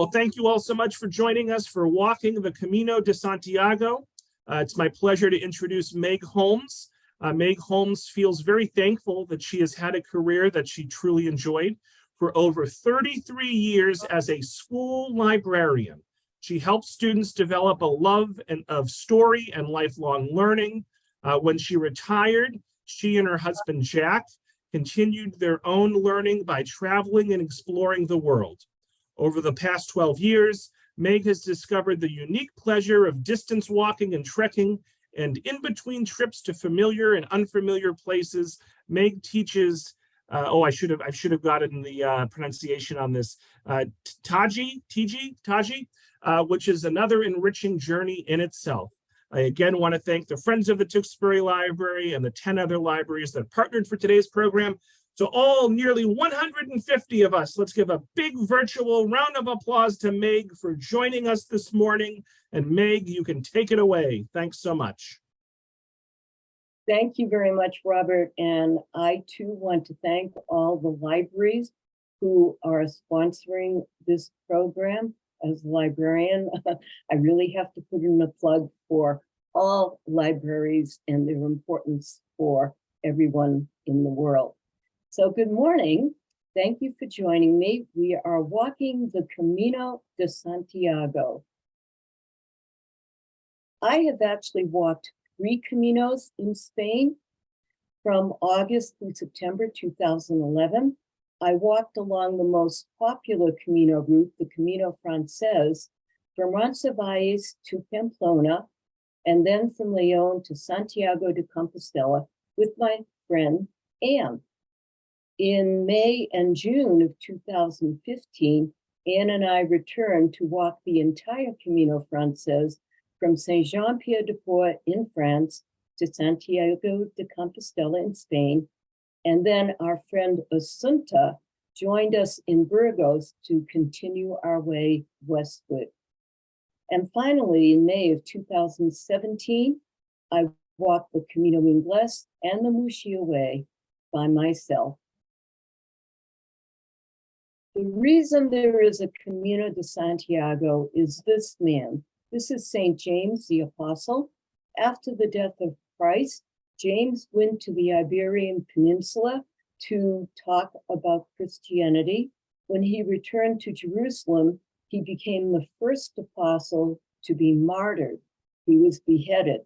well, thank you all so much for joining us for walking the Camino de Santiago. It's my pleasure to introduce Meg Holmes. Meg Holmes feels very thankful that she has had a career that she truly enjoyed. For over 33 years as a school librarian, she helped students develop a love of story and lifelong learning. When she retired, she and her husband, Jack, continued their own learning by traveling and exploring the world. Over the past 12 years, Meg has discovered the unique pleasure of distance walking and trekking, and in between trips to familiar and unfamiliar places, Meg teaches, I should have gotten the pronunciation on this, Taji, which is another enriching journey in itself. I again want to thank the Friends of the Tewksbury Library and the 10 other libraries that partnered for today's program. So all nearly 150 of us, let's give a big virtual round of applause to Meg for joining us this morning. And Meg, you can take it away. Thanks so much. Thank you very much, Robert. And I too want to thank all the libraries who are sponsoring this program. As a librarian, I really have to put in a plug for all libraries and their importance for everyone in the world. So good morning. Thank you for joining me. We are walking the Camino de Santiago. I have actually walked 3 Caminos in Spain from August through September 2011. I walked along the most popular Camino route, the Camino Frances, from Roncesvalles to Pamplona, and then from León to Santiago de Compostela with my friend Anne. In May and June of 2015, Anne and I returned to walk the entire Camino Frances from Saint-Jean-Pied-de-Port in France to Santiago de Compostela in Spain. And then our friend Asunta joined us in Burgos to continue our way westward. And finally, in May of 2017, I walked the Camino Inglés and the Muxia Way by myself. The reason there is a Camino de Santiago is this man. This is St. James the Apostle. After the death of Christ, James went to the Iberian Peninsula to talk about Christianity. When he returned to Jerusalem, he became the first apostle to be martyred. He was beheaded.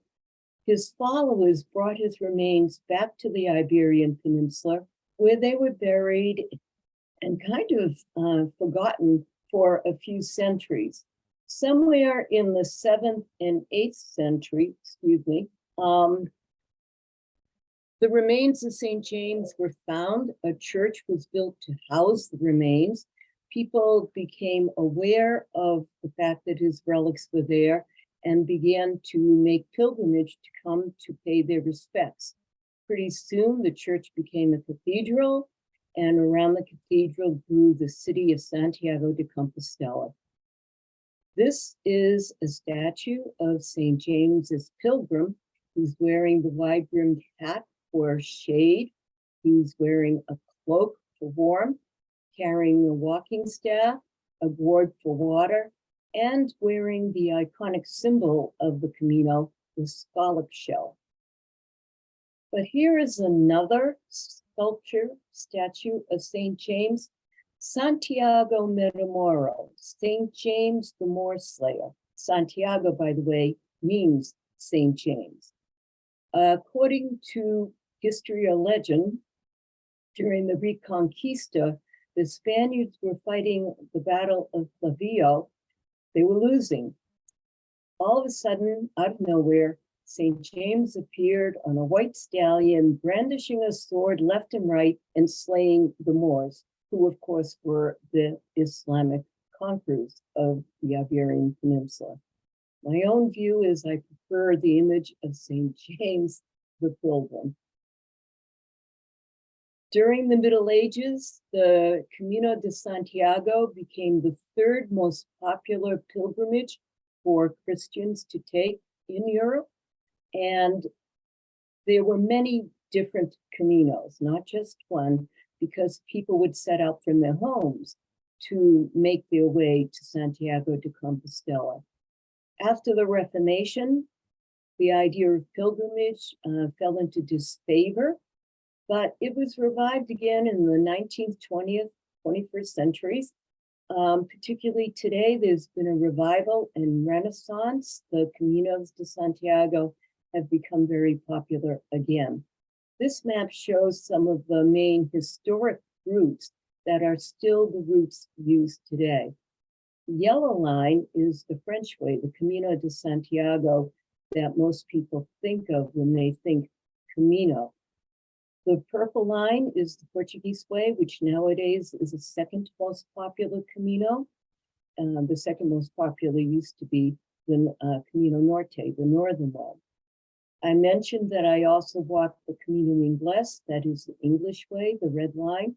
His followers brought his remains back to the Iberian Peninsula, where they were buried and kind of forgotten for a few centuries. Somewhere in the 7th and 8th century, the remains of St. James were found. A church was built to house the remains. People became aware of the fact that his relics were there and began to make pilgrimage to come to pay their respects. Pretty soon, the church became a cathedral, and around the cathedral grew the city of Santiago de Compostela. This is a statue of St. James as pilgrim. He's wearing the wide-brimmed hat for shade. He's wearing a cloak for warmth, carrying a walking staff, a gourd for water, and wearing the iconic symbol of the Camino, the scallop shell. But here is another sculpture statue of St. James, Santiago Metamoro, St. James the Moor Slayer. Santiago, by the way, means St. James. According to history or legend, during the Reconquista, the Spaniards were fighting the Battle of Clavillo. They were losing. All of a sudden, out of nowhere, St. James appeared on a white stallion, brandishing a sword left and right and slaying the Moors, who of course were the Islamic conquerors of the Iberian Peninsula. My own view is I prefer the image of St. James the Pilgrim. During the Middle Ages, the Camino de Santiago became the 3rd most popular pilgrimage for Christians to take in Europe. And there were many different Caminos, not just one, because people would set out from their homes. to make their way to Santiago de Compostela. After the Reformation, the idea of pilgrimage fell into disfavor, but it was revived again in the 19th, 20th, 21st centuries. Particularly today, there's been a revival and renaissance. The Caminos de Santiago have become very popular again. This map shows some of the main historic routes that are still the routes used today. The yellow line is the French way, the Camino de Santiago, that most people think of when they think Camino. The purple line is the Portuguese way, which nowadays is the second most popular Camino. The second most popular used to be the Camino Norte, the northern one. I mentioned that I also walked the Camino Inglés, that is the English way, the red line,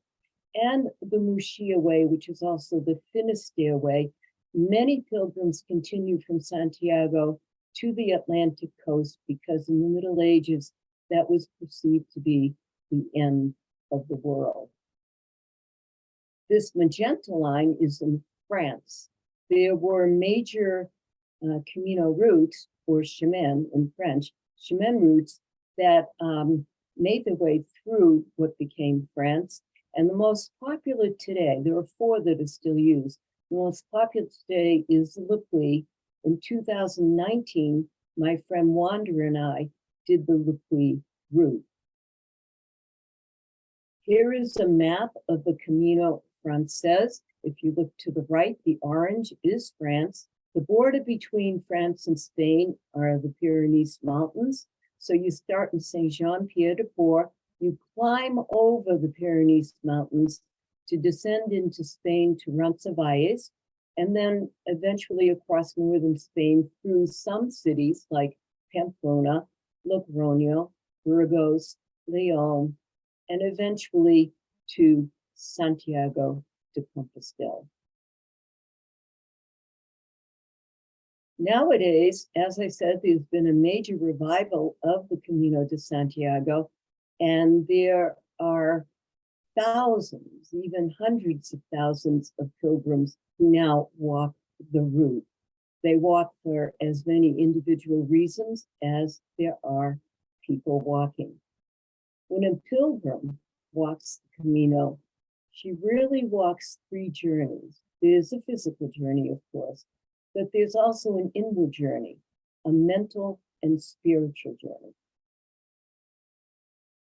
and the Muxia way, which is also the Finisterre way. Many pilgrims continue from Santiago to the Atlantic coast because in the Middle Ages, that was perceived to be the end of the world. This magenta line is in France. There were major Camino routes, or chemin in French, chemin routes that made their way through what became France. And the most popular today, there are 4 that are still used. The most popular today is Le Puy. In 2019, my friend Wander and I did the Le Puy route. Here is a map of the Camino Frances. If you look to the right, the orange is France. The border between France and Spain are the Pyrenees Mountains. So you start in Saint-Jean-Pied-de-Port, you climb over the Pyrenees Mountains to descend into Spain to Roncesvalles, and then eventually across northern Spain through some cities like Pamplona, Logroño, Burgos, León, and eventually to Santiago de Compostela. Nowadays, as I said, there's been a major revival of the Camino de Santiago, and there are thousands, even hundreds of thousands of pilgrims who now walk the route. They walk for as many individual reasons as there are people walking. When a pilgrim walks the Camino, she really walks 3 journeys. There's a physical journey, of course, but there's also an inward journey, a mental and spiritual journey.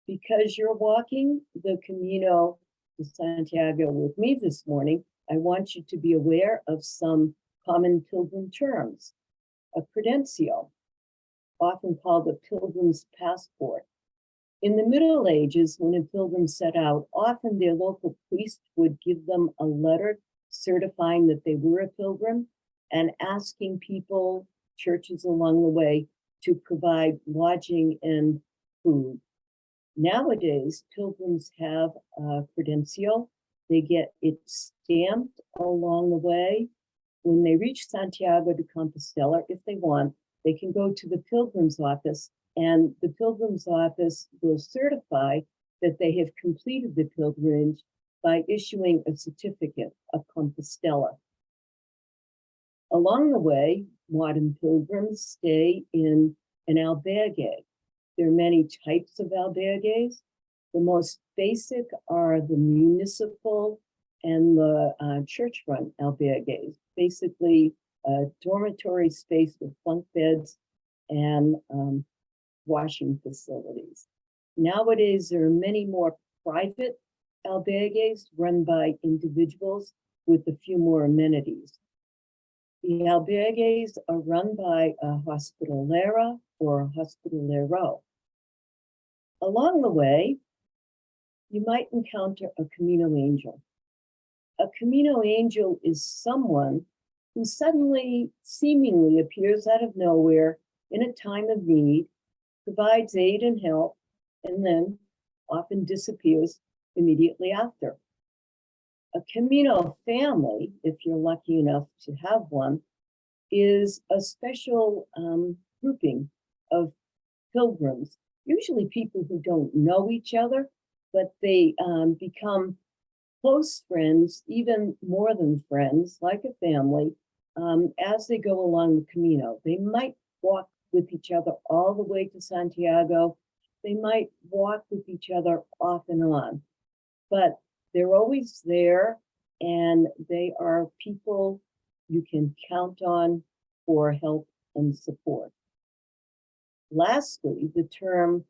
Because you're walking the Camino de Santiago with me this morning, I want you to be aware of some common pilgrim terms. A credencio, often called a pilgrim's passport. In the Middle Ages, when a pilgrim set out, often their local priest would give them a letter certifying that they were a pilgrim and asking people, churches along the way, to provide lodging and food. Nowadays, pilgrims have a credencio. They get it stamped along the way. When they reach Santiago de Compostela, if they want, they can go to the pilgrim's office, and the pilgrim's office will certify that they have completed the pilgrimage by issuing a certificate of Compostela. Along the way, modern pilgrims stay in an albergue. There are many types of albergues. The most basic are the municipal and the church-run albergues, basically a dormitory space with bunk beds and washing facilities. Nowadays, there are many more private albergues run by individuals with a few more amenities. The albergues are run by a hospitalera or a hospitalero. Along the way, you might encounter a Camino angel. A Camino angel is someone who suddenly, seemingly appears out of nowhere in a time of need, provides aid and help, and then often disappears immediately after. A Camino family, if you're lucky enough to have one, is a special grouping of pilgrims, usually people who don't know each other, but they become close friends, even more than friends, like a family, as they go along the Camino. They might walk with each other all the way to Santiago. They might walk with each other off and on, but they're always there, and they are people you can count on for help and support. Lastly, the term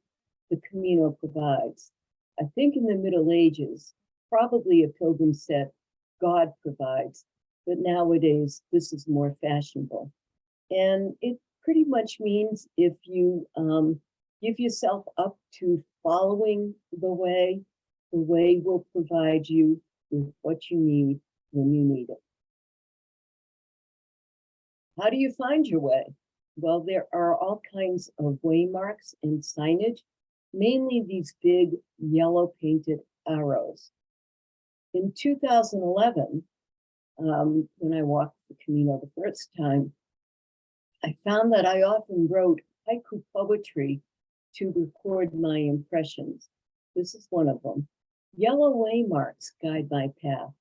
the Camino provides. I think in the Middle Ages, probably a pilgrim said, God provides, but nowadays this is more fashionable. And it pretty much means if you give yourself up to following the way will provide you with what you need when you need it. How do you find your way? Well, there are all kinds of waymarks and signage, mainly these big yellow painted arrows. In 2011, when I walked the Camino the first time, I found that I often wrote haiku poetry to record my impressions. This is one of them. Yellow waymarks guide my path.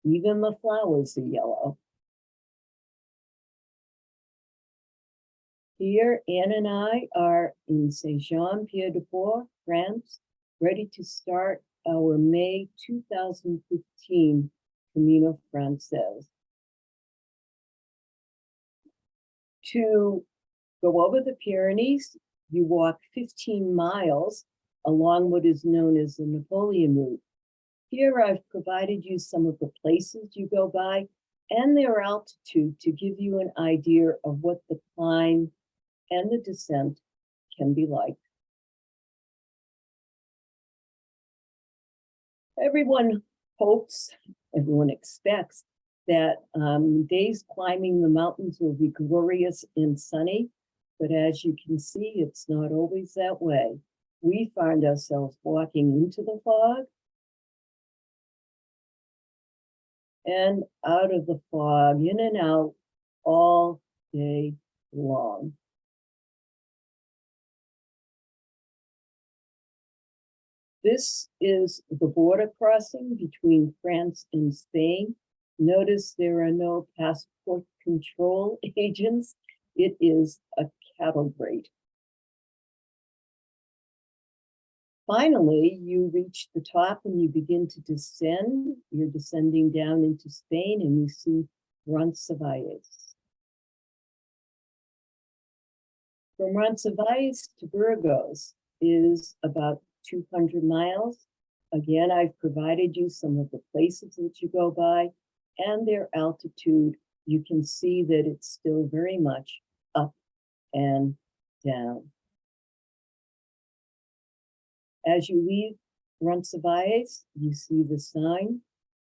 Even the flowers are yellow. Here, Anne and I are in Saint-Jean-Pied-de-Port, France, ready to start our May 2015 Camino Frances. To go over the Pyrenees, you walk 15 miles along what is known as the Napoleon route. Here I've provided you some of the places you go by and their altitude to give you an idea of what the climb and the descent can be like. Everyone hopes, everyone expects that days climbing the mountains will be glorious and sunny, but as you can see, it's not always that way. We find ourselves walking into the fog and out of the fog, in and out all day long. This is the border crossing between France and Spain. Notice there are no passport control agents. It is a cattle grate. Finally, you reach the top and you begin to descend. You're descending down into Spain and you see Roncesvalles. From Roncesvalles to Burgos is about 200 miles. Again, I've provided you some of the places that you go by and their altitude. You can see that it's still very much up and down. As you leave Roncesvalles, you see the sign,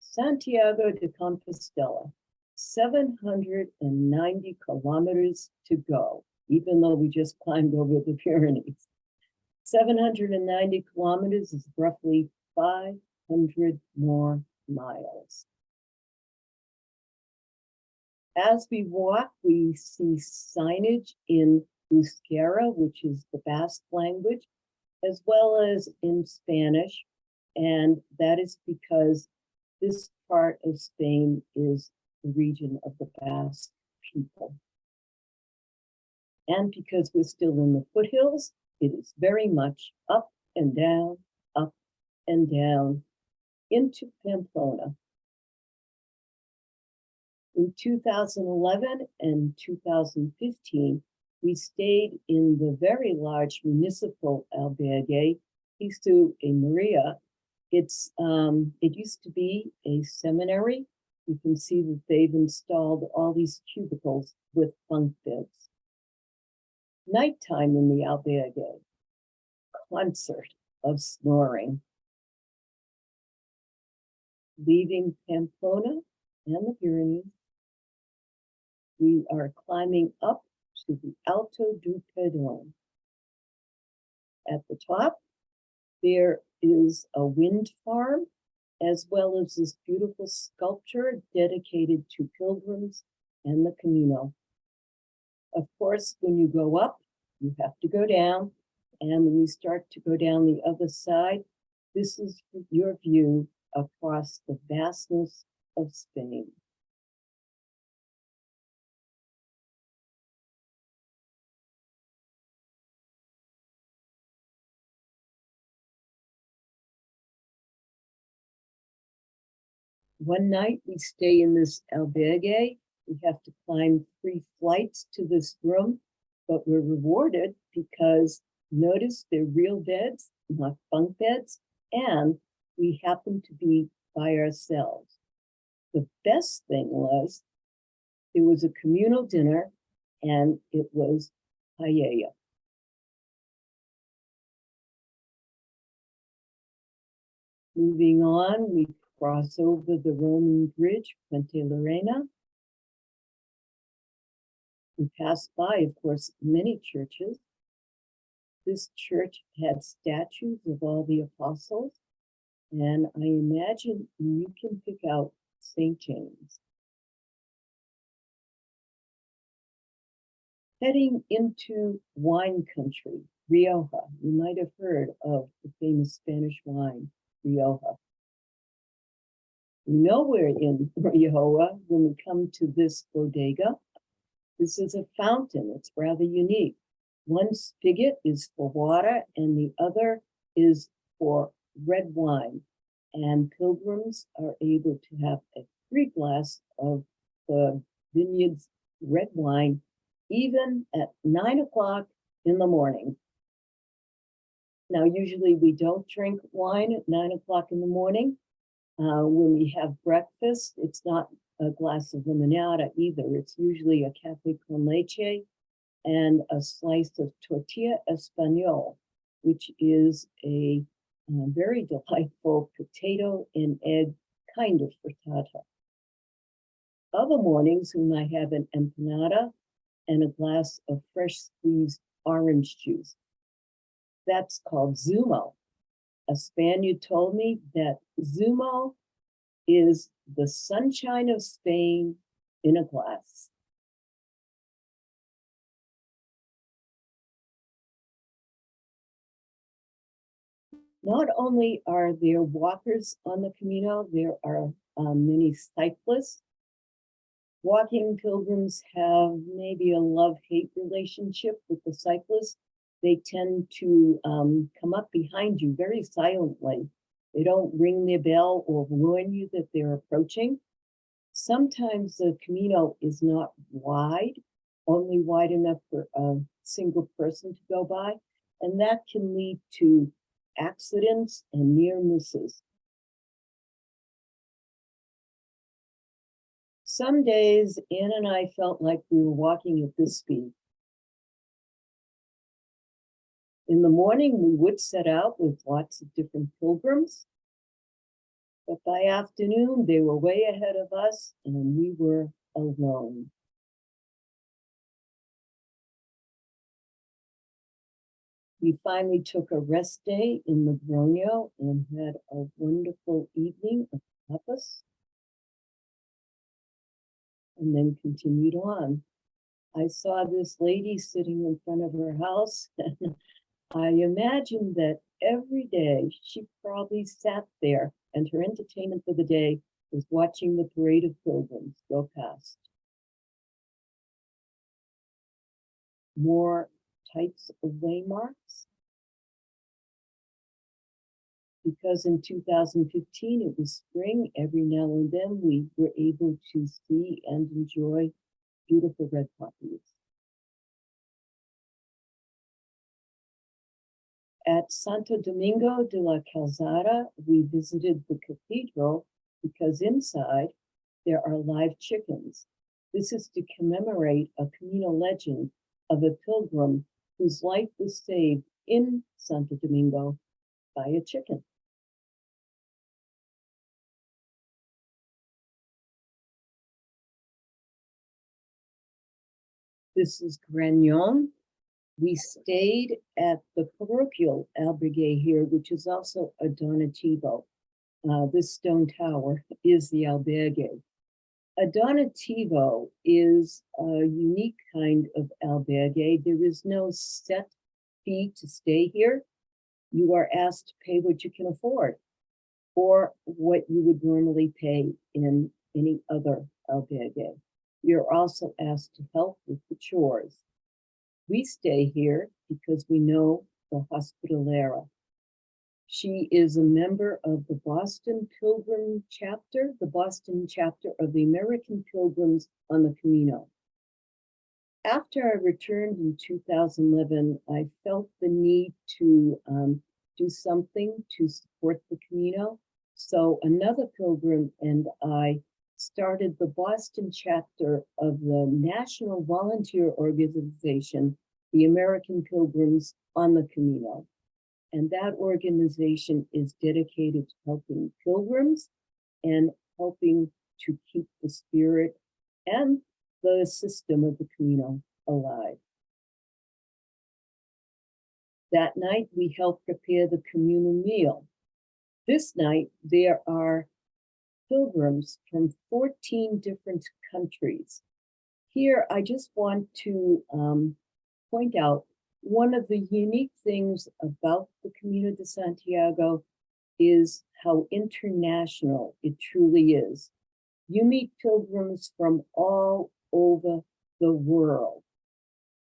Santiago de Compostela, 790 kilometers to go, even though we just climbed over the Pyrenees. 790 kilometers is roughly 500 more miles. As we walk, we see signage in Euskera, which is the Basque language, as well as in Spanish, and that is because this part of Spain is the region of the Basque people. And because we're still in the foothills, it is very much up and down into Pamplona. In 2011 and 2015, we stayed in the very large municipal albergue, Cristo y Maria. It used to be a seminary. You can see that they've installed all these cubicles with bunk beds. Nighttime in the albergue, concert of snoring. Leaving Pamplona and the Pyrenees, we are climbing up to the Alto du Pedron. At the top, there is a wind farm, as well as this beautiful sculpture dedicated to pilgrims and the Camino. Of course, when you go up, you have to go down. And when you start to go down the other side, this is your view across the vastness of Spain. One night we stay in this albergue. We have to climb 3 flights to this room, but we're rewarded because notice they're real beds, not bunk beds, and we happen to be by ourselves. The best thing was it was a communal dinner and it was paella. Moving on, we cross over the Roman bridge, Puente Lorena. We passed by, of course, many churches. This church had statues of all the apostles, and I imagine you can pick out St. James. Heading into wine country, Rioja. You might have heard of the famous Spanish wine, Rioja. We know we're in Rioja when we come to this bodega. This is a fountain. It's rather unique. One spigot is for water and the other is for red wine. And pilgrims are able to have a free glass of the vineyard's red wine, even at 9 o'clock in the morning. Now, usually we don't drink wine at 9 o'clock in the morning. When we have breakfast, it's not a glass of limonada either. It's usually a café con leche and a slice of tortilla español, which is a very delightful potato and egg kind of frittata. Other mornings, we might have an empanada and a glass of fresh squeezed orange juice. That's called zumo. A Spaniard told me that zumo is the sunshine of Spain in a glass. Not only are there walkers on the Camino, there are many cyclists. Walking pilgrims have maybe a love-hate relationship with the cyclists. They tend to come up behind you very silently. They don't ring their bell or warn you that they're approaching. Sometimes the Camino is not wide, only wide enough for a single person to go by, and that can lead to accidents and near misses. Some days, Ann and I felt like we were walking at this speed. In the morning, we would set out with lots of different pilgrims, but by afternoon, they were way ahead of us and we were alone. We finally took a rest day in Logroño and had a wonderful evening of tapas, and then continued on. I saw this lady sitting in front of her house, and I imagined that every day she probably sat there and her entertainment for the day was watching the parade of pilgrims go past. More types of waymarks. Because in 2015 it was spring, every now and then we were able to see and enjoy beautiful red poppies. At Santo Domingo de la Calzada, we visited the cathedral because inside there are live chickens. This is to commemorate a Camino legend of a pilgrim whose life was saved in Santo Domingo by a chicken. This is Grignon. We stayed at the parochial albergue here, which is also a Donativo. This stone tower is the albergue. A Donativo is a unique kind of albergue. There is no set fee to stay here. You are asked to pay what you can afford. or what you would normally pay in any other albergue. You're also asked to help with the chores. We stay here because we know the hospitalera. She is a member of the Boston Pilgrim chapter, the Boston chapter of the American Pilgrims on the Camino. After I returned in 2011, I felt the need to do something to support the Camino. So another pilgrim and I started the Boston chapter of the National Volunteer Organization, the American Pilgrims on the Camino. And that organization is dedicated to helping pilgrims and helping to keep the spirit and the system of the Camino alive. That night, we helped prepare the communal meal. This night, there are pilgrims from 14 different countries. Here, I just want to point out one of the unique things about the Camino de Santiago is how international it truly is. You meet pilgrims from all over the world.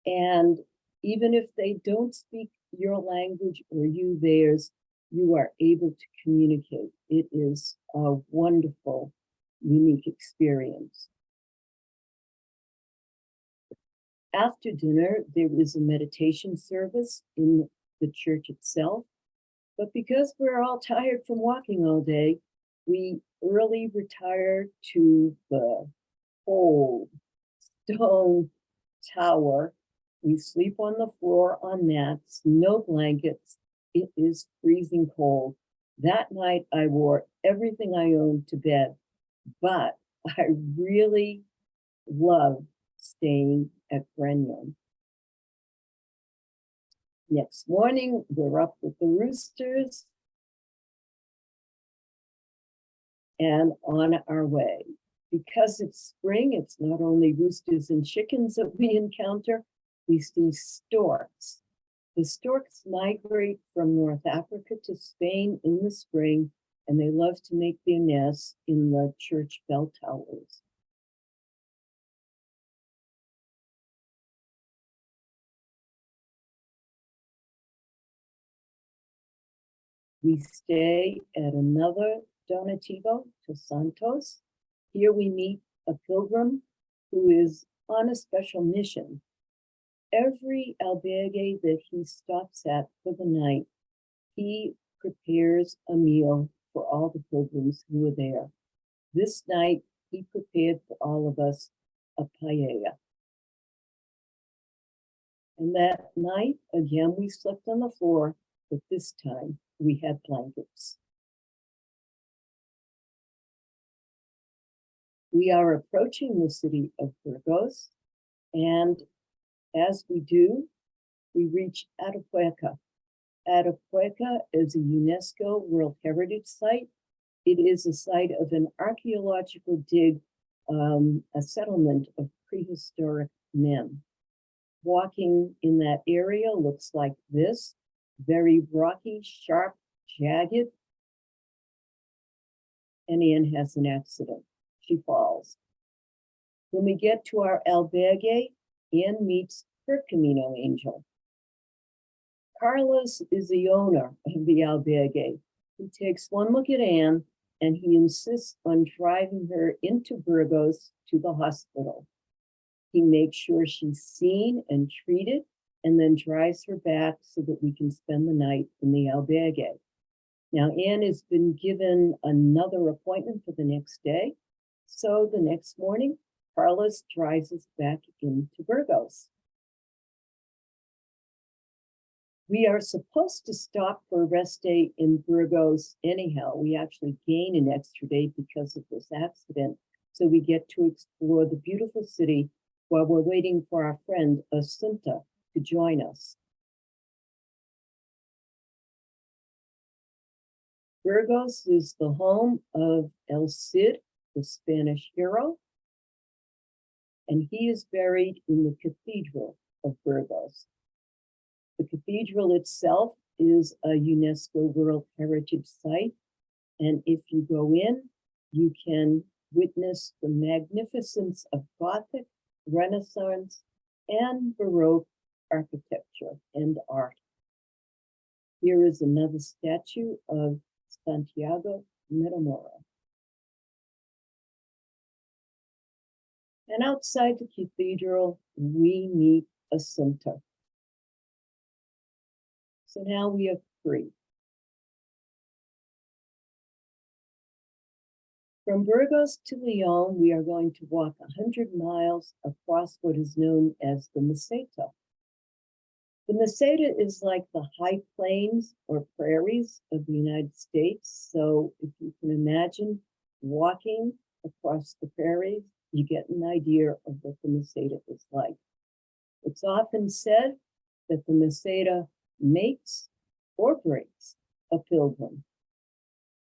And even if they don't speak your language or you theirs, you are able to communicate. It is a wonderful, unique experience. After dinner, there is a meditation service in the church itself. But because we're all tired from walking all day, we early retire to the old stone tower. We sleep on the floor on mats, no blankets. It is freezing cold. That night I wore everything I owned to bed, but I really loved staying at Grenion. Next morning, we're up with the roosters and on our way. Because it's spring, it's not only roosters and chickens that we encounter, we see storks. The storks migrate from North Africa to Spain in the spring, and they love to make their nests in the church bell towers. We stay at another Donativo to Santos. Here we meet a pilgrim who is on a special mission. Every albergue that he stops at for the night, he prepares a meal for all the pilgrims who are there. This night, he prepared for all of us a paella. And that night, again, we slept on the floor, but this time we had blankets. We are approaching the city of Burgos, and as we do, we reach Atapuerca. Atapuerca is a UNESCO World Heritage Site. It is a site of an archaeological dig, a settlement of prehistoric men. Walking in that area looks like this, very rocky, sharp, jagged. And Anne has an accident. She falls. When we get to our albergue, Anne meets her Camino angel. Carlos is the owner of the albergue. He takes one look at Anne and he insists on driving her into Burgos to the hospital. He makes sure she's seen and treated and then drives her back so that we can spend the night in the albergue. Now, Anne has been given another appointment for the next day. So the next morning, Carlos drives us back into Burgos. We are supposed to stop for a rest day in Burgos anyhow. We actually gain an extra day because of this accident. So we get to explore the beautiful city while we're waiting for our friend Asunta to join us. Burgos is the home of El Cid, the Spanish hero, and he is buried in the Cathedral of Burgos. The cathedral itself is a UNESCO World Heritage Site. And if you go in, you can witness the magnificence of Gothic, Renaissance, and Baroque architecture and art. Here is another statue of Santiago Metamora. And outside the cathedral, we meet a center. So now we have three. From Burgos to Leon, we are going to walk 100 miles across what is known as the Meseta. The Meseta is like the high plains or prairies of the United States. So if you can imagine walking across the prairies, you get an idea of what the Meseta is like. It's often said that the Meseta makes or breaks a pilgrim.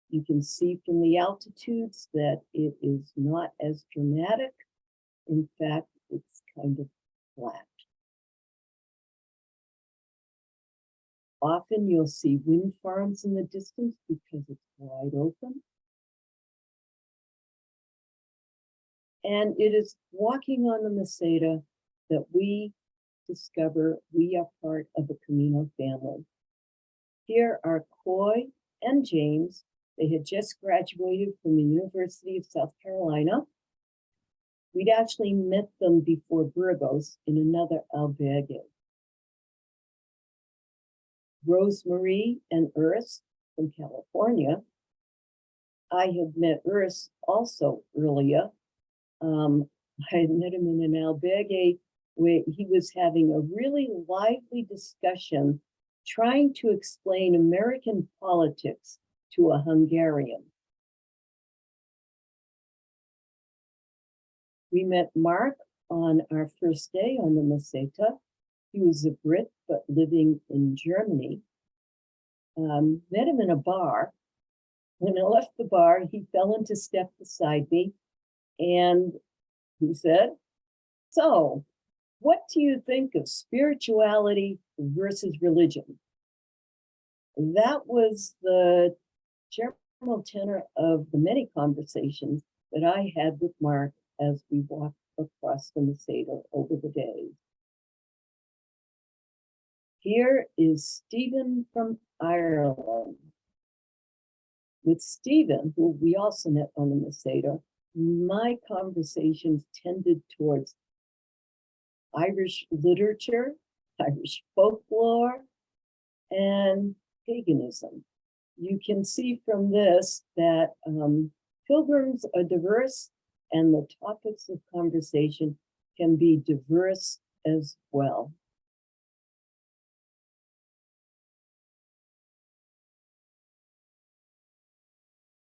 You can see from the altitudes that it is not as dramatic. In fact, it's kind of flat. Often you'll see wind farms in the distance because it's wide open. And it is walking on the Meseta that we discover we are part of the Camino family. Here are Coy and James. They had just graduated from the University of South Carolina. We'd actually met them before Burgos in another albergue. Rosemarie and Urs from California. I had met Urs also earlier. I had met him in an albergue where he was having a really lively discussion trying to explain American politics to a Hungarian. We met Mark on our first day on the Meseta. He was a Brit, but living in Germany. Met him in a bar. When I left the bar, he fell into step beside me and he said, "So, what do you think of spirituality versus religion?" That was the general tenor of the many conversations that I had with Mark as we walked across the Meseta over the days. Here is Stephen from Ireland. With Stephen, who we also met on the Meseta, my conversations tended towards Irish literature, Irish folklore, and paganism. You can see from this that pilgrims are diverse and the topics of conversation can be diverse as well.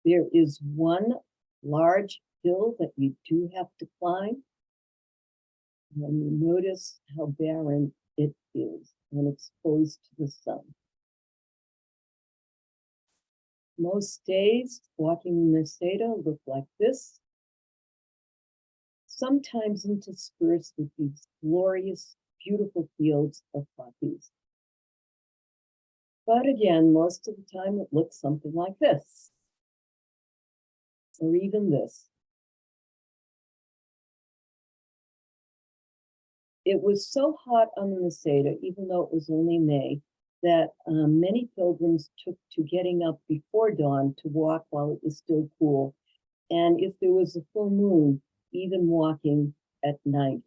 There is one large hill that you do have to climb. And you notice how barren it is and exposed to the sun. Most days, walking the Meseta look like this, sometimes interspersed with these glorious, beautiful fields of poppies. But again, most of the time it looks something like this, or even this. It was so hot on the Meseta, even though it was only May, that many pilgrims took to getting up before dawn to walk while it was still cool. And if there was a full moon, even walking at night.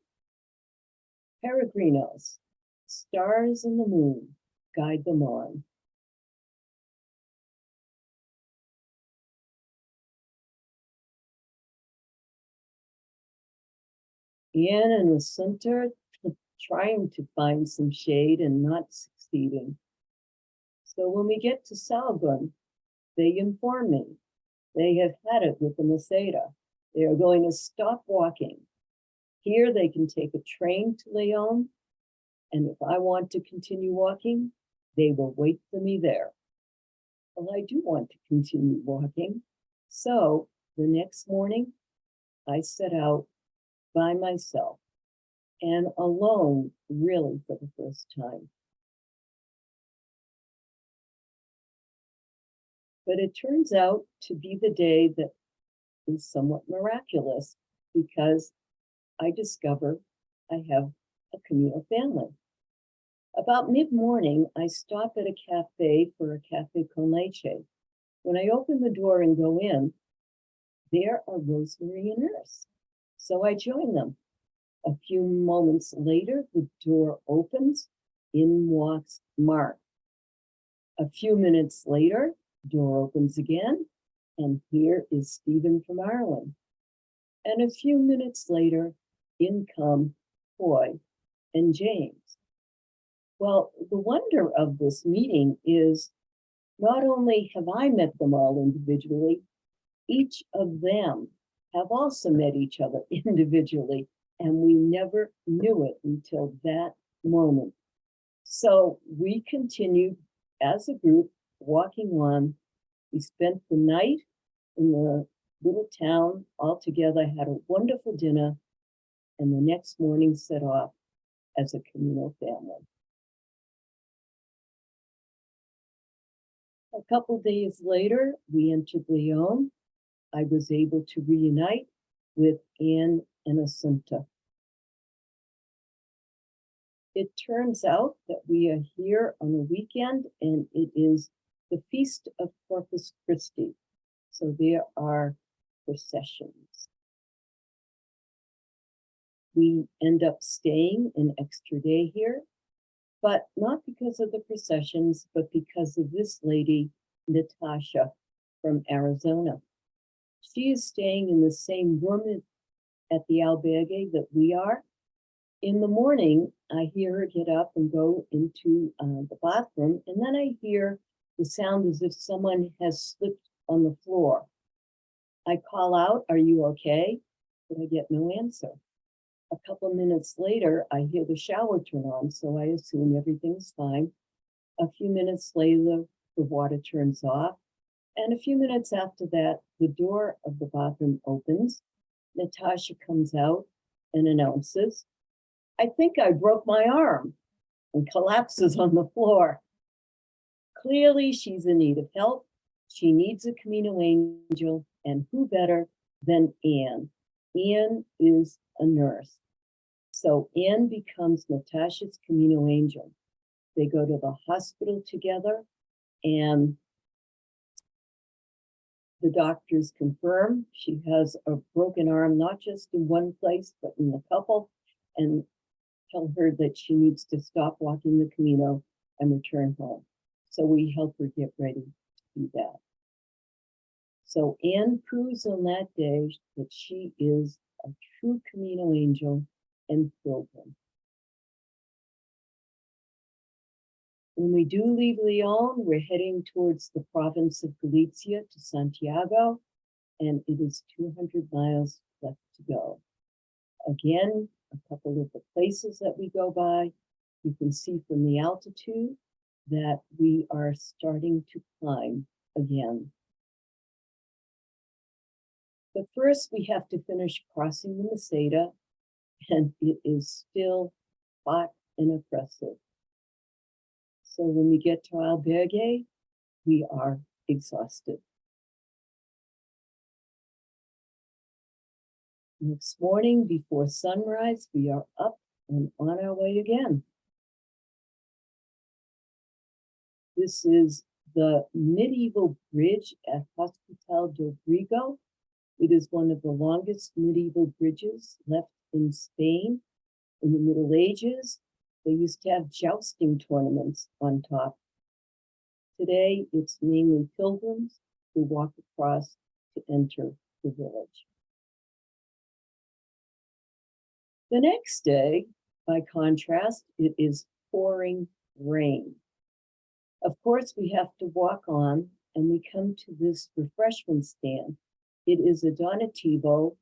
Peregrinos, stars and the moon, guide them on. Ian and the center trying to find some shade and not succeeding. So when we get to Salgun, they inform me they have had it with the Meseta. They are going to stop walking. Here they can take a train to Leon, and if I want to continue walking, they will wait for me there. Well, I do want to continue walking. So the next morning, I set out by myself and alone, really for the first time. But it turns out to be the day that is somewhat miraculous because I discover I have a Camino family. About mid-morning, I stop at a cafe for a cafe con leche. When I open the door and go in, there are Rosemary and Ernest. So I join them. A few moments later, the door opens. In walks Mark. A few minutes later, door opens again, and here is Stephen from Ireland. And a few minutes later, in come Hoy and James. Well, the wonder of this meeting is not only have I met them all individually, each of them have also met each other individually, and we never knew it until that moment. So we continued as a group walking on. We spent the night in the little town all together, had a wonderful dinner, and the next morning set off as a Camino family. A couple days later, we entered Leon. I was able to reunite with Anne and Asunta. It turns out that we are here on a weekend, and it is the Feast of Corpus Christi. So there are processions. We end up staying an extra day here, but not because of the processions, but because of this lady, Natasha, from Arizona. She is staying in the same room at the albergue that we are. In the morning, I hear her get up and go into the bathroom, and then I hear the sound as if someone has slipped on the floor. I call out, "Are you okay?" But I get no answer. A couple minutes later, I hear the shower turn on, so I assume everything's fine. A few minutes later, the water turns off. And a few minutes after that, the door of the bathroom opens. Natasha comes out and announces, "I think I broke my arm," and collapses on the floor. Clearly, she's in need of help. She needs a Camino angel, and who better than Anne? Anne is a nurse. So Anne becomes Natasha's Camino angel. They go to the hospital together, and the doctors confirm she has a broken arm, not just in one place, but in a couple, and tell her that she needs to stop walking the Camino and return home. So we help her get ready to do that. So Anne proves on that day that she is a true Camino angel and pilgrim. When we do leave Leon, we're heading towards the province of Galicia to Santiago, and it is 200 miles left to go. Again, a couple of the places that we go by, you can see from the altitude that we are starting to climb again. But first, we have to finish crossing the Meseta, and it is still hot and oppressive. So when we get to albergue, we are exhausted. Next morning, before sunrise, we are up and on our way again. This is the medieval bridge at Hospital do Brigo. It is one of the longest medieval bridges left in Spain. In the Middle Ages, they used to have jousting tournaments on top. Today, it's mainly pilgrims who walk across to enter the village. The next day, by contrast, it is pouring rain. Of course, we have to walk on, and we come to this refreshment stand. It is a donativo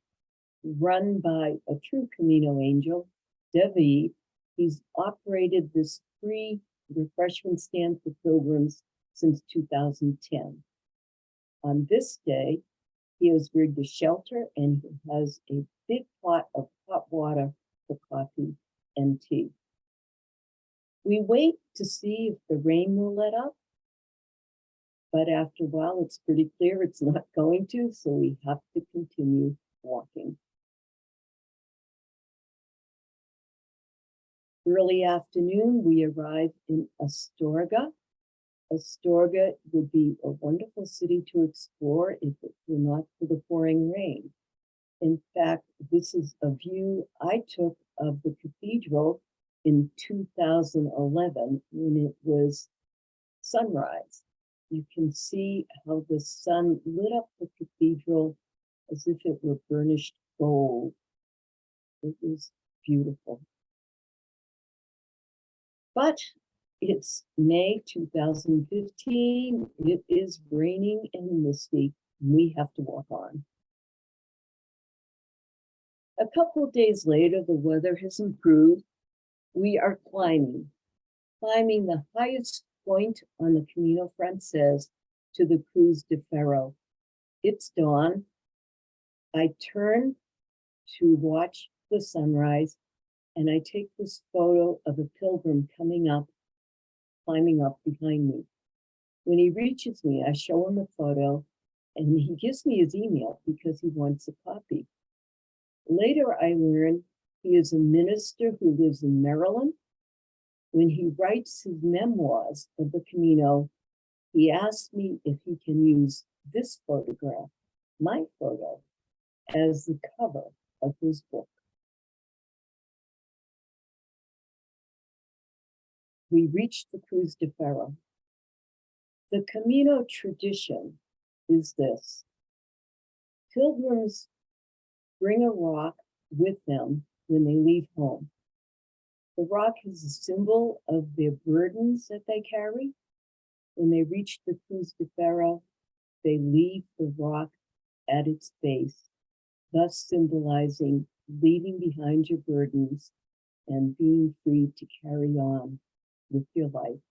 run by a true Camino angel, David. He's operated this free refreshment stand for pilgrims since 2010. On this day, he has rigged a shelter, and he has a big pot of hot water for coffee and tea. We wait to see if the rain will let up, But after a while, it's pretty clear it's not going to, so we have to continue walking. Early afternoon, we arrive in Astorga. Astorga would be a wonderful city to explore if it were not for the pouring rain. In fact, this is a view I took of the cathedral in 2011 when it was sunrise. You can see how the sun lit up the cathedral as if it were burnished gold. It was beautiful. But it's May 2015. It is raining and misty. We have to walk on. A couple of days later, the weather has improved. We are climbing the highest point on the Camino Frances to the Cruz de Ferro. It's dawn. I turn to watch the sunrise, and I take this photo of a pilgrim climbing up behind me. When he reaches me, I show him the photo, and he gives me his email because he wants a copy. Later, I learn he is a minister who lives in Maryland. When he writes his memoirs of the Camino, he asked me if he can use this photograph, my photo, as the cover of his book. We reached the Cruz de Ferro. The Camino tradition is this. Pilgrims bring a rock with them when they leave home. The rock is a symbol of their burdens that they carry. When they reach the Cruz de Ferro, they leave the rock at its base, thus symbolizing leaving behind your burdens and being free to carry on with your life.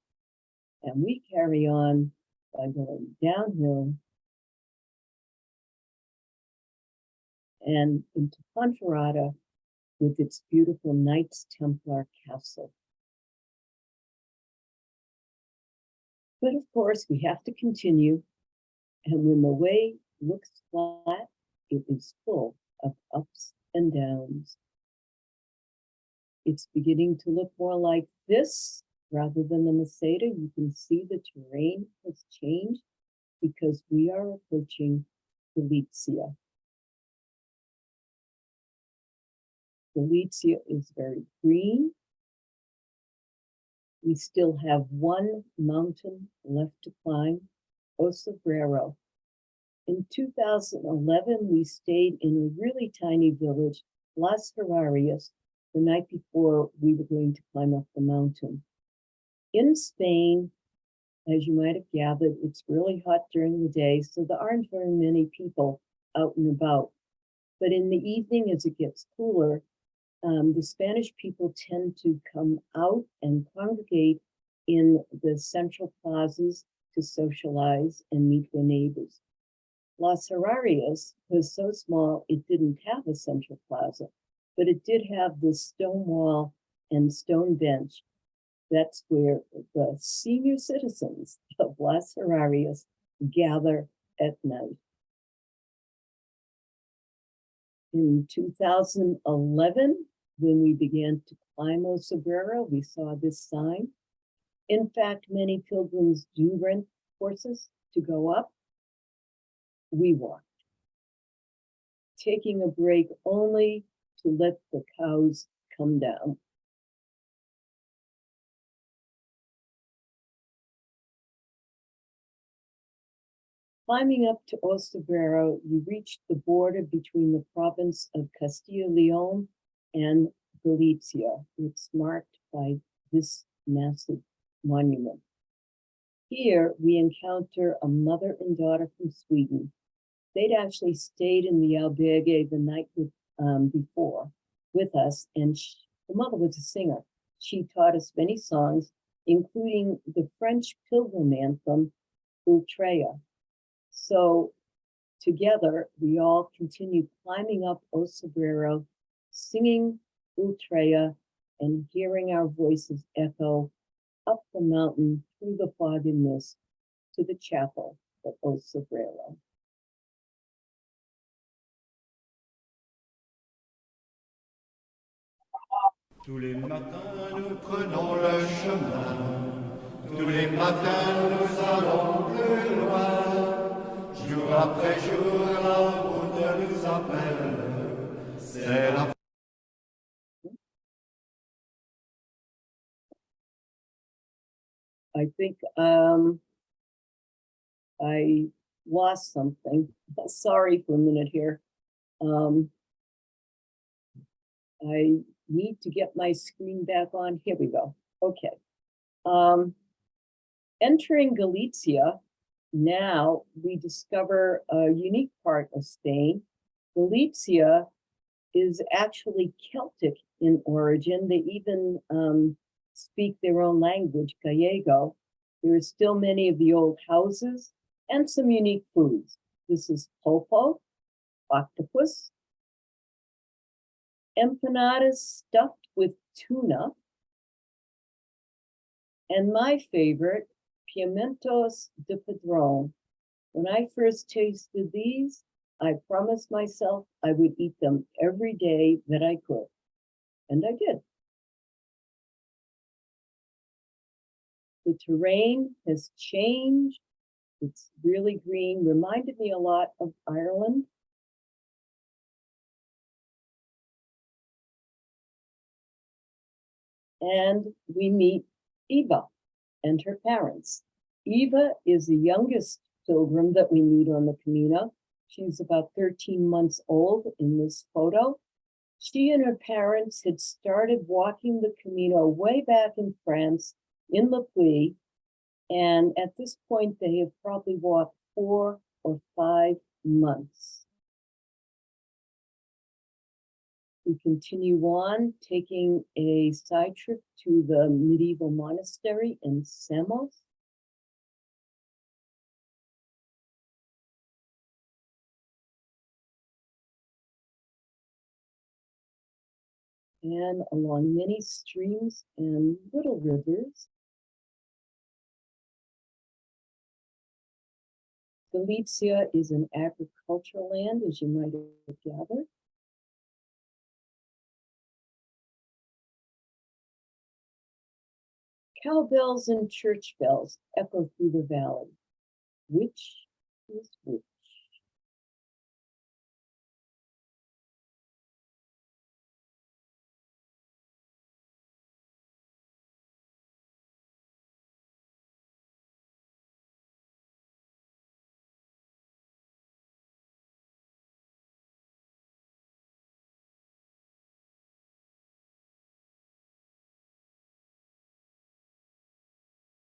And we carry on by going downhill and into Ponferrada with its beautiful Knights Templar castle. But of course, we have to continue. And when the way looks flat, it is full of ups and downs. It's beginning to look more like this rather than the Meseta. You can see the terrain has changed because we are approaching Galicia. Galicia is very green. We still have one mountain left to climb, O Sobrero. In 2011, we stayed in a really tiny village, Las Herrarias, the night before we were going to climb up the mountain. In Spain, as you might have gathered, it's really hot during the day, so there aren't very many people out and about. But in the evening, as it gets cooler, the Spanish people tend to come out and congregate in the central plazas to socialize and meet their neighbors. Las Herrarias was so small, it didn't have a central plaza, but it did have this stone wall and stone bench. That's where the senior citizens of Las Herrarias gather at night. In 2011, when we began to climb O Sobrero, we saw this sign. In fact, many pilgrims do rent horses to go up. We walked, taking a break only to let the cows come down. Climbing up to O Sobrero, you reach the border between the province of Castilla y León and Galicia. It's marked by this massive monument. Here, we encounter a mother and daughter from Sweden. They'd actually stayed in the albergue the night before with us, and the mother was a singer. She taught us many songs, including the French pilgrim anthem, Ultreya. So together, we all continue climbing up O Sobrero, singing Ultreya and hearing our voices echo up the mountain through the fog and mist to the chapel at Osabrero. Tous les matins nous prenons le chemin, tous les matins nous allons plus loin, jour après jour la route nous appelle, c'est la I think I lost something. Sorry for a minute here. I need to get my screen back on. Here we go. Okay. Entering Galicia, now we discover a unique part of Spain. Galicia is actually Celtic in origin. They even speak their own language, Gallego. There are still many of the old houses and some unique foods. This is pulpo, octopus, empanadas stuffed with tuna, and my favorite, pimientos de padrón. When I first tasted these, I promised myself I would eat them every day that I could, and I did. The terrain has changed. It's really green, reminded me a lot of Ireland. And we meet Eva and her parents. Eva is the youngest pilgrim that we meet on the Camino. She's about 13 months old in this photo. She and her parents had started walking the Camino way back in France, in Le Puy, and at this point they have probably walked 4 or 5 months. We continue on, taking a side trip to the medieval monastery in Samos. And along many streams and little rivers. Galicia is an agricultural land, as you might have gathered. Cowbells and church bells echo through the valley. Which is which?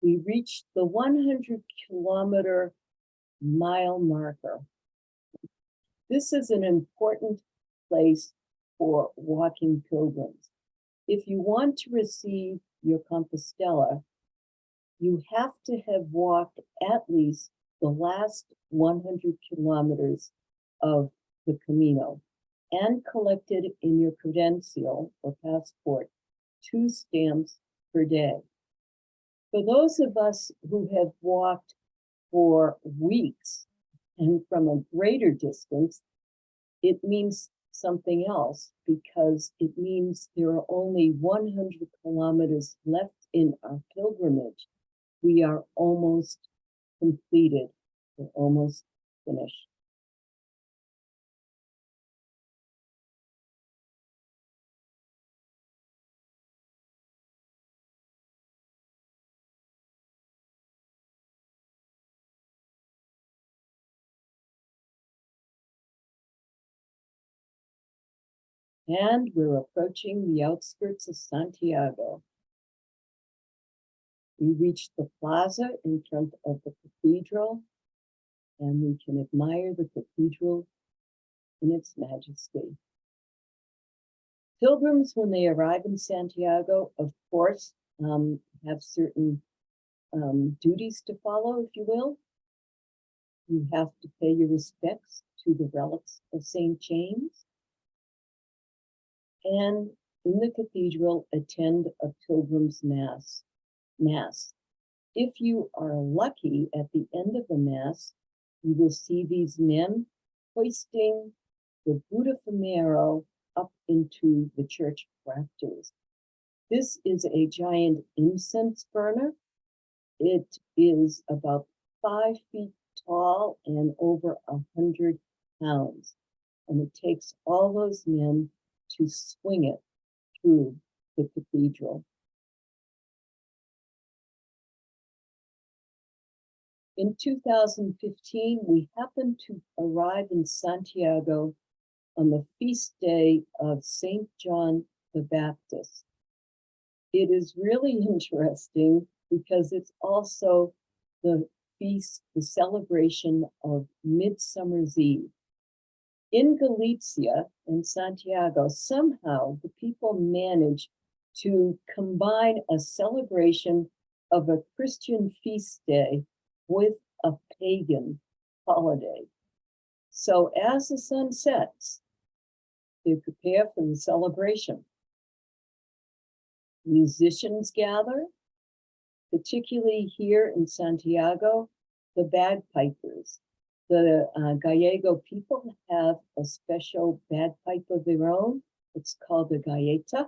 We reached the 100-kilometer mile marker. This is an important place for walking pilgrims. If you want to receive your Compostela, you have to have walked at least the last 100 kilometers of the Camino and collected in your credential or passport 2 stamps per day. For those of us who have walked for weeks and from a greater distance, it means something else, because it means there are only 100 kilometers left in our pilgrimage. We are almost completed. We're almost finished. And we're approaching the outskirts of Santiago. We reached the plaza in front of the cathedral, and we can admire the cathedral in its majesty. Pilgrims, when they arrive in Santiago, of course, have certain duties to follow, if you will. You have to pay your respects to the relics of St. James. And in the cathedral, attend a pilgrim's mass. if you are lucky, at the end of the Mass, you will see these men hoisting the Buddha Fumero up into the church rafters. This is a giant incense burner. It is about 5 feet tall and over 100 pounds. And it takes all those men to swing it through the cathedral. In 2015, we happened to arrive in Santiago on the feast day of St. John the Baptist. It is really interesting because it's also the feast, the celebration of Midsummer's Eve. In Galicia and Santiago, somehow the people managed to combine a celebration of a Christian feast day with a pagan holiday. So as the sun sets, they prepare for the celebration. Musicians gather, particularly here in Santiago, the bagpipers. The Gallego people have a special bagpipe of their own. It's called a gaita.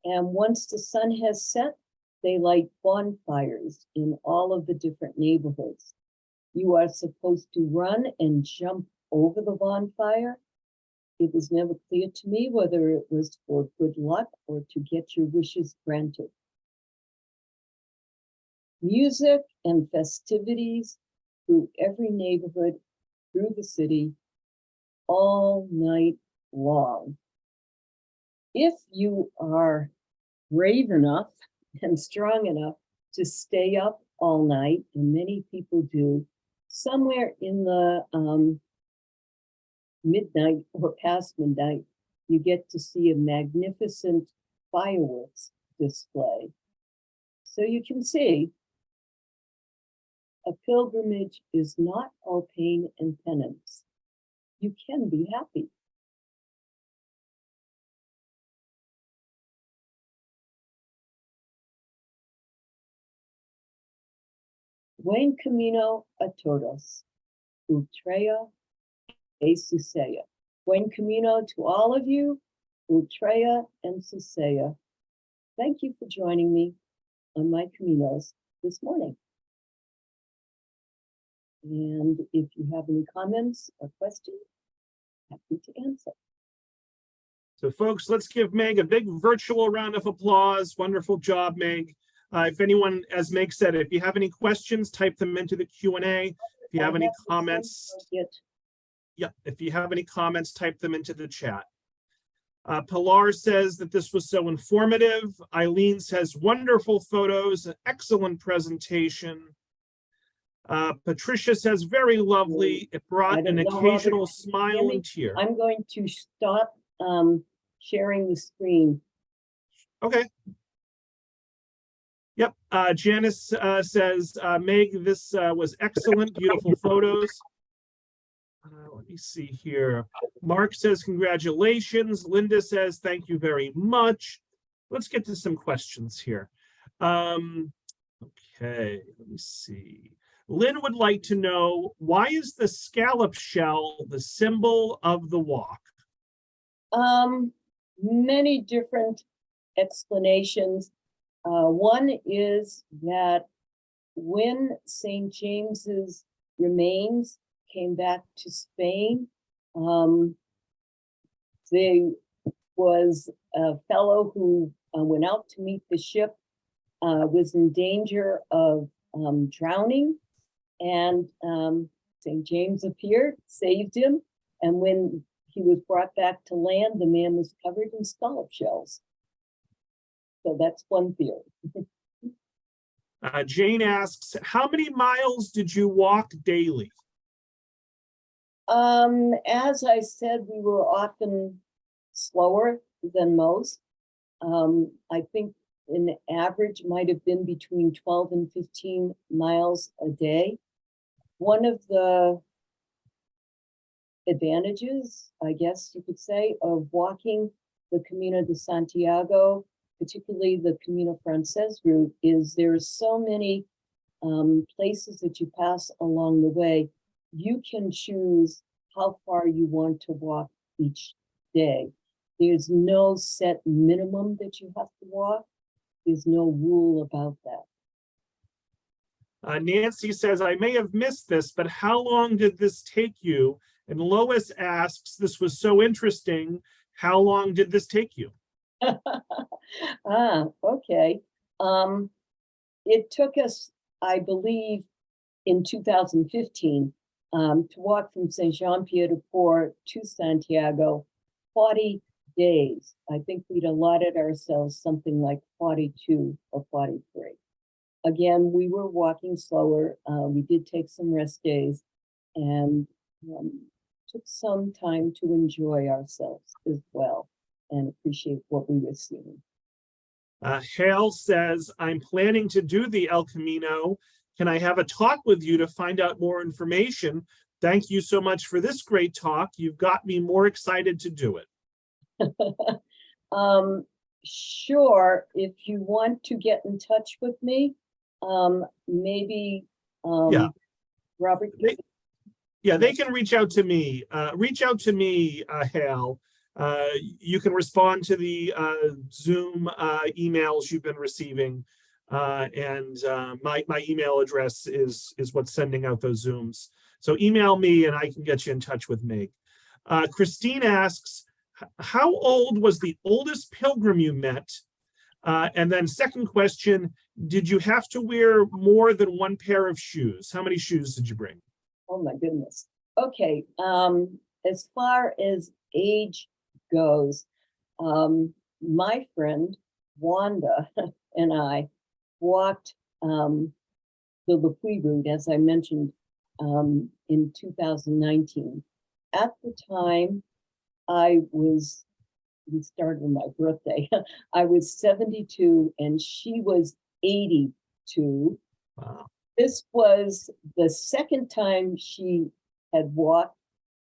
And once the sun has set, they light bonfires in all of the different neighborhoods. You are supposed to run and jump over the bonfire. It was never clear to me whether it was for good luck or to get your wishes granted. Music and festivities through every neighborhood, through the city, all night long. If you are brave enough and strong enough to stay up all night, and many people do, somewhere in the midnight or past midnight, you get to see a magnificent fireworks display. So you can see a pilgrimage is not all pain and penance. You can be happy. Buen camino a todos. Ultrea e Susea. Buen camino to all of you. Ultrea and Susea. Thank you for joining me on my Caminos this morning. And if you have any comments or questions, happy to answer. So folks, let's give Meg a big virtual round of applause. Wonderful job, Meg. If anyone, as Meg said, if you have any questions, type them into the Q&A. If you have any comments, if you have any comments, type them into the chat. Pilar says that this was so informative. Eileen says wonderful photos, an excellent presentation. Patricia says very lovely. It brought an occasional smile and tear. I'm going to stop sharing the screen. Okay. Yep. Janice says, Meg, this was excellent, beautiful photos. Let me see here. Mark says, congratulations. Linda says, thank you very much. Let's get to some questions here. Okay, let me see. Lynn would like to know, why is the scallop shell the symbol of the walk? Many different explanations. One is that when St. James's remains came back to Spain, there was a fellow who went out to meet the ship, was in danger of drowning, and St. James appeared, saved him, and when he was brought back to land, the man was covered in scallop shells. So that's one theory. Jane asks, how many miles did you walk daily? As I said, we were often slower than most. I think an average might have been between 12 and 15 miles a day. One of the advantages, I guess you could say, of walking the Camino de Santiago particularly the Camino Frances route, is there are so many places that you pass along the way. You can choose how far you want to walk each day. There's no set minimum that you have to walk. There's no rule about that. Nancy says, I may have missed this, but how long did this take you? And Lois asks, this was so interesting. How long did this take you? Okay. It took us, I believe, in 2015 to walk from Saint-Jean-Pied-de-Port to Santiago, 40 days. I think we'd allotted ourselves something like 42 or 43. Again, we were walking slower. We did take some rest days and took some time to enjoy ourselves as well and appreciate what we were seeing. Hale says, I'm planning to do the El Camino. Can I have a talk with you to find out more information? Thank you so much for this great talk. You've got me more excited to do it. Sure, if you want to get in touch with me, maybe Yeah. Robert. They can reach out to me. Hal. You can respond to the Zoom emails you've been receiving, and my email address is what's sending out those Zooms. So email me and I can get you in touch with Meg. Christine asks, how old was the oldest pilgrim you met? And then second question, did you have to wear more than one pair of shoes? How many shoes did you bring? Oh my goodness. Okay. As far as age goes, my friend Wanda and I walked the Lafouille route, as I mentioned, in 2019. At the time, we started on my birthday. I was 72 and she was 82. Wow. This was the second time she had walked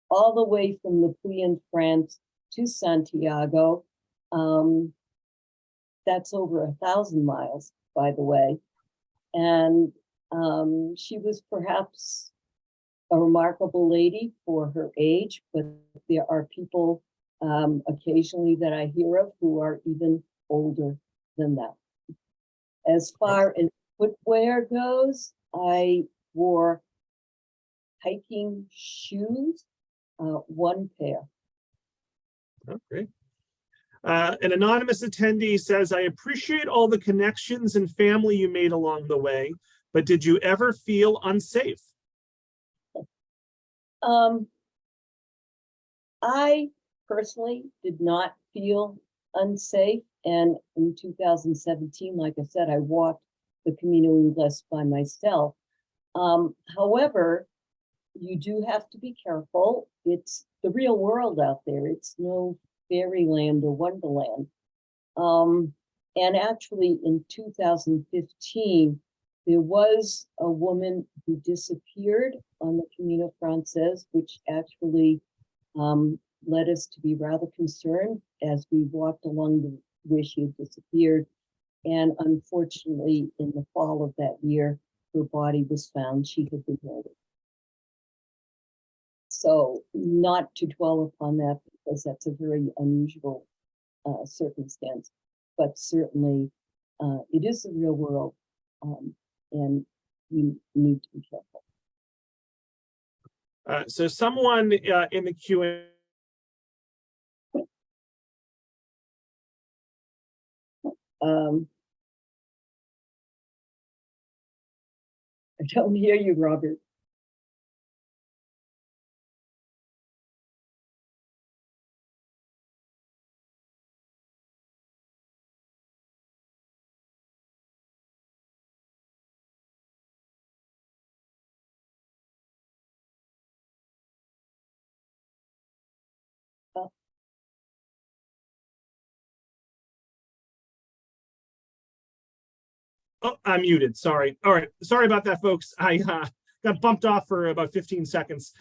all the way from Lafouille in France to Santiago. That's over 1,000 miles, by the way. And she was perhaps a remarkable lady for her age, but there are people occasionally that I hear of who are even older than that. As far as footwear goes, I wore hiking shoes, one pair. Oh, great. An anonymous attendee says, I appreciate all the connections and family you made along the way, but did you ever feel unsafe? I personally did not feel unsafe. And in 2017, like I said, I walked the Camino Inglés by myself. However, you do have to be careful. It's the real world out there. It's no fairyland or wonderland. And actually in 2015, there was a woman who disappeared on the Camino Frances, which actually led us to be rather concerned as we walked along where she had disappeared. And unfortunately, in the fall of that year, her body was found. She had been murdered. So not to dwell upon that, because that's a very unusual circumstance, but certainly it is the real world, and you need to be careful. So someone in the Q&A. I don't hear you, Robert. Oh, I'm muted. Sorry. All right. Sorry about that, folks. I got bumped off for about 15 seconds.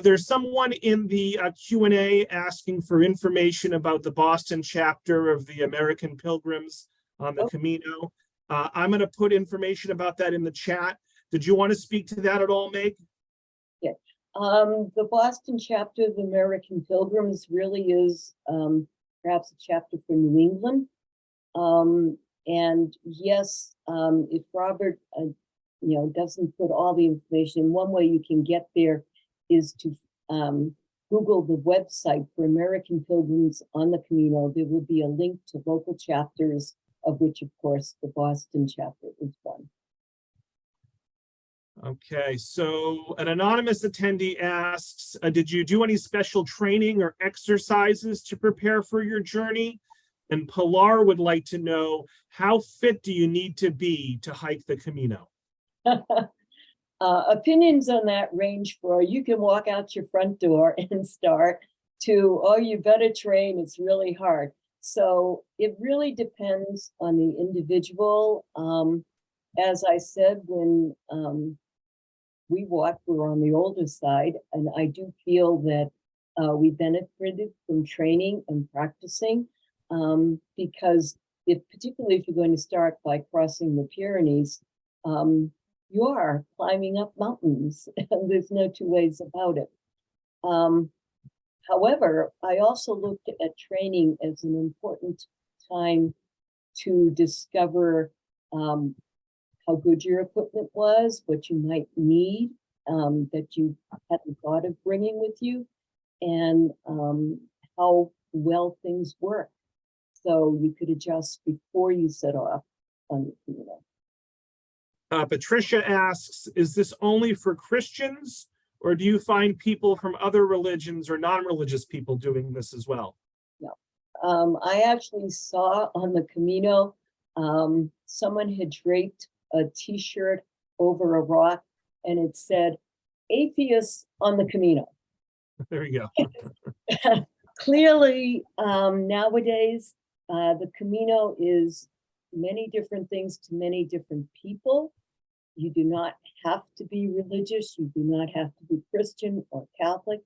There's someone in the Q&A asking for information about the Boston chapter of the American Pilgrims. on the Oh. Camino. I'm going to put information about that in the chat. Did you want to speak to that at all, Meg? Yeah. The Boston chapter of the American Pilgrims really is perhaps a chapter for New England. And yes, if Robert, doesn't put all the information, one way you can get there is to Google the website for American Pilgrims on the Camino. There will be a link to local chapters, of which, of course, the Boston chapter is one. Okay, so an anonymous attendee asks, did you do any special training or exercises to prepare for your journey? And Pilar would like to know, how fit do you need to be to hike the Camino? Opinions on that range for you can walk out your front door and start to, oh, you better train, it's really hard. So it really depends on the individual. As I said, when we walked, we're on the older side, and I do feel that we benefited from training and practicing because particularly if you're going to start by crossing the Pyrenees, you are climbing up mountains, and there's no two ways about it. However, I also looked at training as an important time to discover how good your equipment was, what you might need that you hadn't thought of bringing with you, and how well things work. So you could adjust before you set off on the Camino. Patricia asks, is this only for Christians, or do you find people from other religions or non-religious people doing this as well? No. I actually saw on the Camino, someone had draped a t-shirt over a rock and it said, atheists on the Camino. There you go. Clearly, nowadays, the Camino is many different things to many different people. You do not have to be religious. You do not have to be Christian or Catholic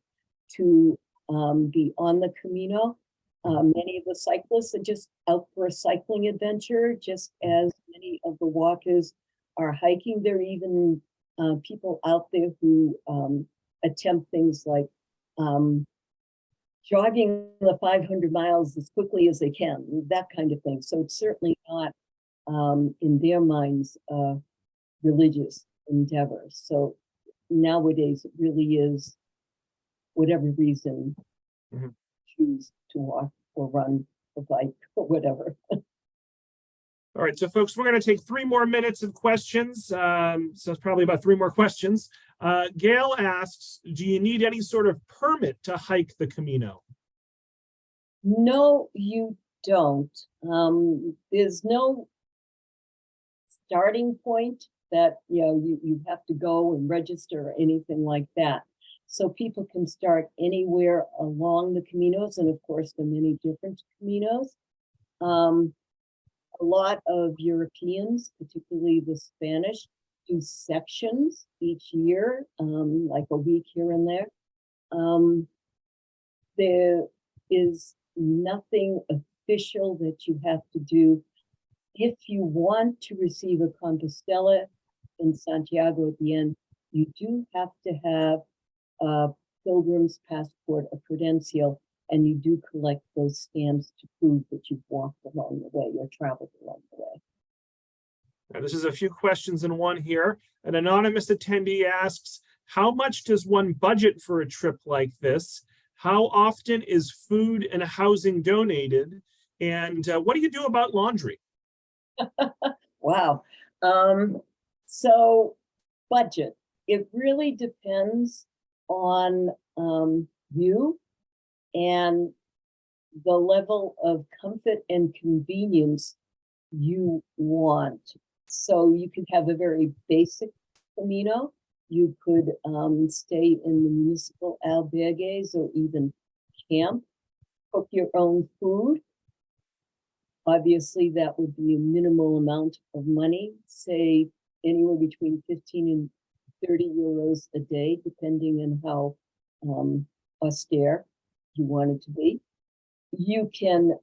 to be on the Camino. Many of the cyclists are just out for a cycling adventure, just as many of the walkers are hiking. There are even people out there who attempt things like jogging the 500 miles as quickly as they can, that kind of thing. So it's certainly not, in their minds, religious endeavor. So nowadays it really is whatever reason choose to walk or run or bike or whatever. All right, so folks, we're going to take 3 more minutes of questions. So it's probably about 3 more questions. Gail asks, do you need any sort of permit to hike the Camino? No, you don't. There's no starting point that you have to go and register or anything like that. So people can start anywhere along the Caminos, and of course there are many different Caminos. A lot of Europeans, particularly the Spanish, do sections each year, like a week here and there. There is nothing official that you have to do. If you want to receive a Compostela in Santiago at the end, you do have to have a pilgrim's passport, a credential, and you do collect those stamps to prove that you've walked along the way or traveled along the way. Now, this is a few questions in one here. An anonymous attendee asks, how much does one budget for a trip like this? How often is food and housing donated? And what do you do about laundry? Wow. So budget, it really depends on you and the level of comfort and convenience you want. So you could have a very basic Camino. You could stay in the municipal albergues or even camp, cook your own food. Obviously, that would be a minimal amount of money, say anywhere between 15 and 30 euros a day, depending on how austere you want it to be. You can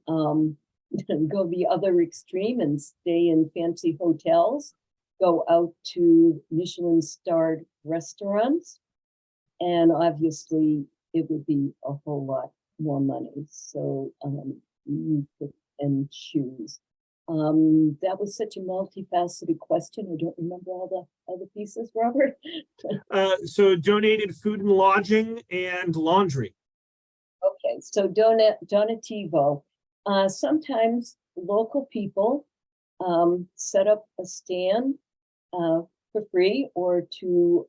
go the other extreme and stay in fancy hotels, go out to Michelin-starred restaurants, and obviously it would be a whole lot more money. So you pick and choose. That was such a multifaceted question. I don't remember all the other pieces, Robert. So donated food and lodging and laundry. Okay, so donativo. Sometimes local people set up a stand for free or to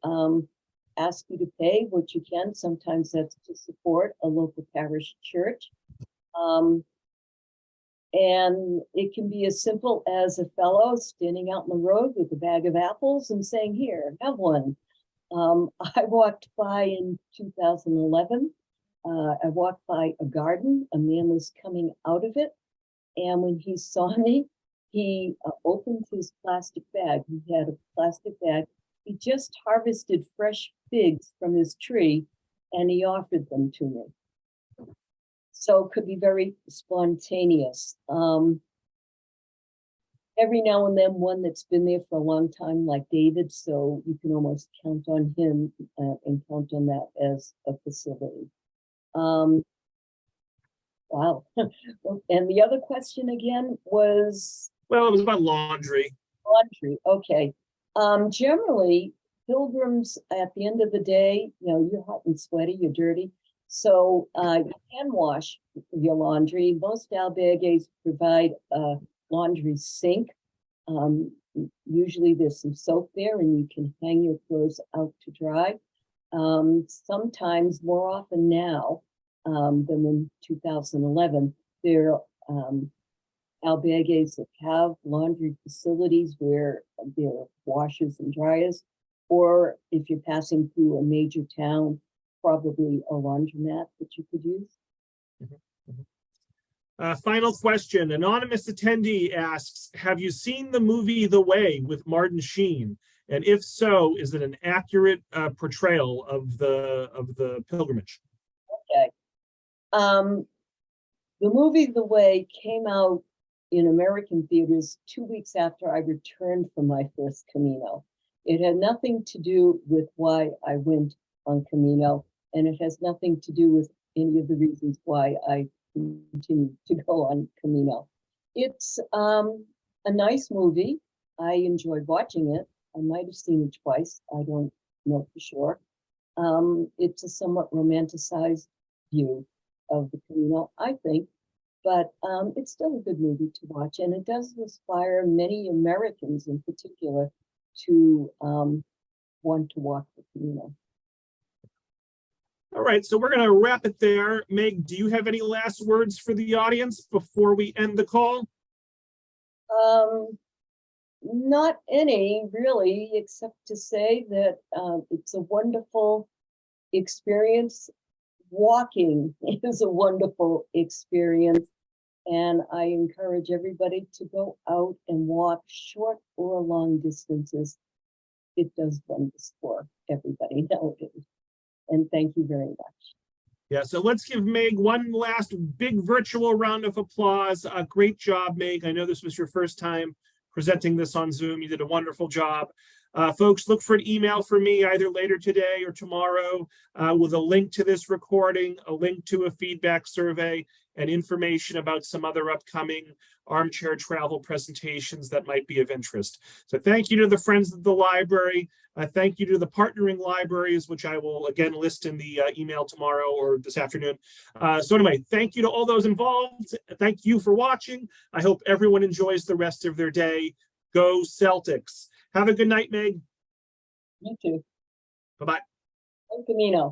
ask you to pay what you can. Sometimes that's to support a local parish church. And it can be as simple as a fellow standing out in the road with a bag of apples and saying, here, have one. I walked by in 2011. I walked by a garden. A man was coming out of it. And when he saw me, he opened his plastic bag. He had a plastic bag. He just harvested fresh figs from his tree and he offered them to me. So it could be very spontaneous. Every now and then one that's been there for a long time, like David, so you can almost count on him and count on that as a facility. Wow. And the other question again was? Well, it was about laundry. Laundry, okay. Generally, pilgrims at the end of the day, you know, you're hot and sweaty, you're dirty. So you can wash your laundry. Most albergues provide a laundry sink. Usually there's some soap there and you can hang your clothes out to dry. Sometimes, more often now than in 2011, there are albergues that have laundry facilities where there are washers and dryers, or if you're passing through a major town, probably a laundromat that you could use. Final question. Anonymous attendee asks, have you seen the movie The Way with Martin Sheen? And if so, is it an accurate portrayal of the pilgrimage? Okay. The movie The Way came out in American theaters 2 weeks after I returned from my first Camino. It had nothing to do with why I went on Camino, and it has nothing to do with any of the reasons why I continue to go on Camino. It's a nice movie. I enjoyed watching it. I might have seen it twice. I don't know for sure. It's a somewhat romanticized view of the Camino, I think, but it's still a good movie to watch, and it does inspire many Americans in particular to want to walk the Camino. All right, so we're going to wrap it there. Meg, do you have any last words for the audience before we end the call? Not any, really, except to say that it's a wonderful experience. Walking is a wonderful experience, and I encourage everybody to go out and walk short or long distances. It does wonders for everybody nowadays. And thank you very much. Yeah, so let's give Meg one last big virtual round of applause. Great job, Meg. I know this was your first time presenting this on Zoom. You did a wonderful job. Folks, look for an email from me either later today or tomorrow with a link to this recording, a link to a feedback survey, and information about some other upcoming armchair travel presentations that might be of interest. So thank you to the Friends of the Library. Thank you to the partnering libraries, which I will again list in the email tomorrow or this afternoon. So anyway, thank you to all those involved. Thank you for watching. I hope everyone enjoys the rest of their day. Go Celtics. Have a good night, Meg. You too. Bye-bye. Buen camino.